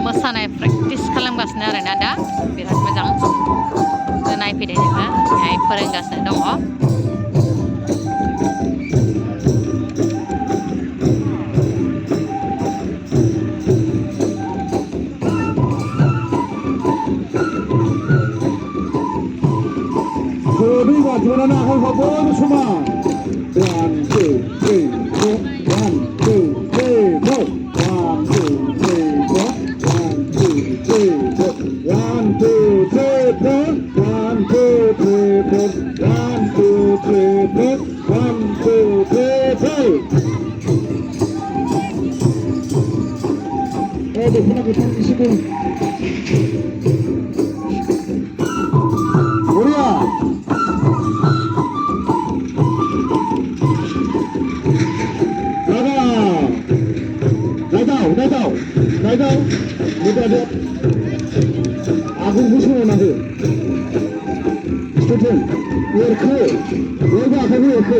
मोसानाय प्रेक्टिस खालामगासिनो आरोना दा बिराद मोजां नायफैदो नोङो बेहाय फोरोंगासिनो दङ Coba jualan aku kabur semua. 1, 2, 3, 4. 1, 2, 3, 4. 1, 2, 3, 4. 1, 2, 3, 4. 1, 2, 3, 4. 1, 2, 3, 4. 1, 2, 3, 4. 1, 2, 3, 4. Depan aku tadi situ. Korea.来到，你在这，阿公不是我那个，说真，我的课，我爸他也课。